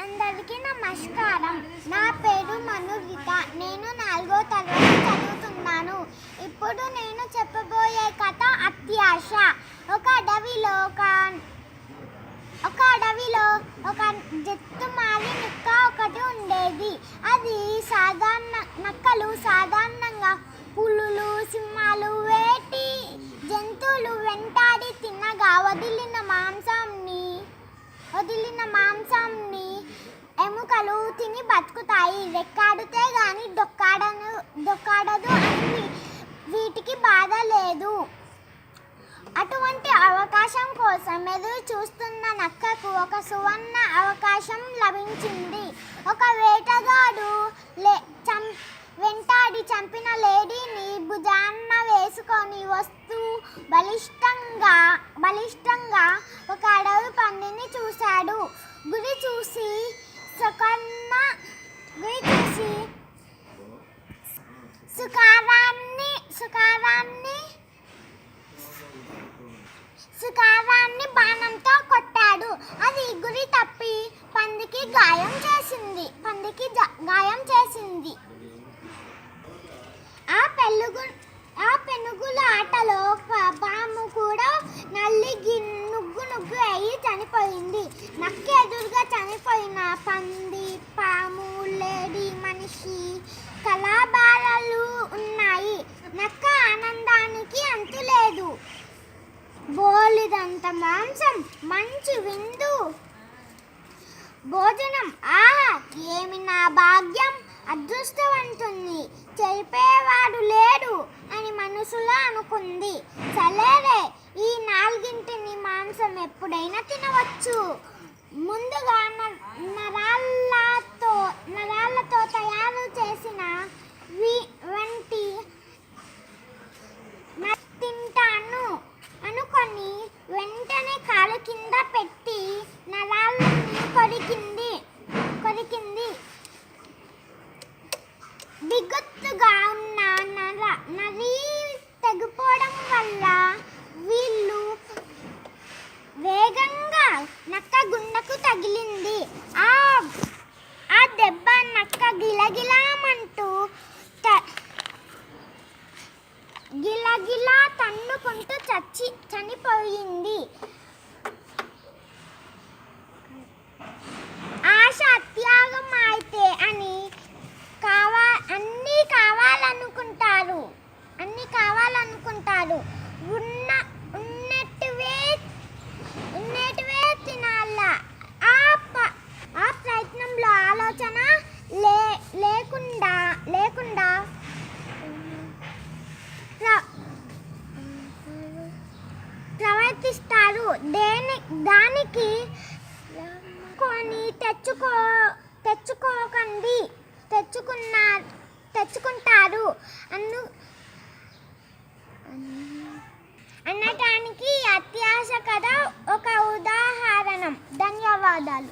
అందరికీ నమస్కారం. నా పేరు మనురిత. నేను 4వ తరగతి చదువుతున్నాను. ఇప్పుడు నేను చెప్పబోయే కథ అత్యాశ. ఒక అడవిలో ఒక జత్తుమాలి నక్క ఒకటి ఉండేది. అది నక్కలు సాధారణంగా పులులు, సింహాలు, వేటి జంతువులు వెంటాడి తిన్నగా వదిలిన మాంసాన్ని ఎముకలు తిని బతుకుతాయి. రెక్కాడితే గాని డొక్కాడదు అని వీటికి బాధ లేదు. అటువంటి అవకాశం కోసం ఎదురు చూస్తున్న నక్కకు ఒక సువర్ణ అవకాశం లభించింది. ఒక వేటగాడు వెంటాడి చంపిన లేడీని భుజాన వేసుకొని వస్తూ బలిష్టంగా ఒక అడవి పందిని చూశాడు. గురి చూసి సుకారాన్ని బాణంతో కొట్టాడు. అది గురి తప్పి పందికి గాయం చేసింది. ఆ పెనుగుల ఆటలో పాము కూడా నల్లి నుగ్గు అయ్యి చనిపోయింది. నక్క ఎదురుగా చనిపోయిన పంది, పాము, లేడీ, మనిషి కళాభారాలు ఉన్నాయి. నక్క ఆనందానికి అంతులేదు. బోలిదంత మాంసం, మంచి విందు భోజనం, ఆహా ఏమి నా భాగ్యం, అదృష్టవంతుణ్ణి, చెరిపేవాడు లేడు అని మనసులో అనుకుంది. సరేలే, ఈ 4 మాంసం ఎప్పుడైనా తినవచ్చు. ముందుగా నరాలతో తయారు చేసిన వంటి తింటాను అనుకొని వెంటనే కాలు కింద పెట్టి నరాలని కొరికింది. బిగుతుగా ఉన్న నరి తెగిపోవడం వల్ల వీళ్ళు వేగంగా నక్క గుండెకు తగిలింది. ఆ దెబ్బ నక్క గిలగిలామంటూ గిలగిలా తన్నుకుంటూ చనిపోయింది. ఆశ అత్యాగం అయితే అన్నీ కావాలనుకుంటారు. ఉన్నటివే తినాల. ఆ ప్రయత్నంలో ఆలోచన లేకుండా ప్రవర్తిస్తారు. దానికి కొని తెచ్చుకుంటారు అనటానికి అత్యాశ కథ ఒక ఉదాహరణ. ధన్యవాదాలు.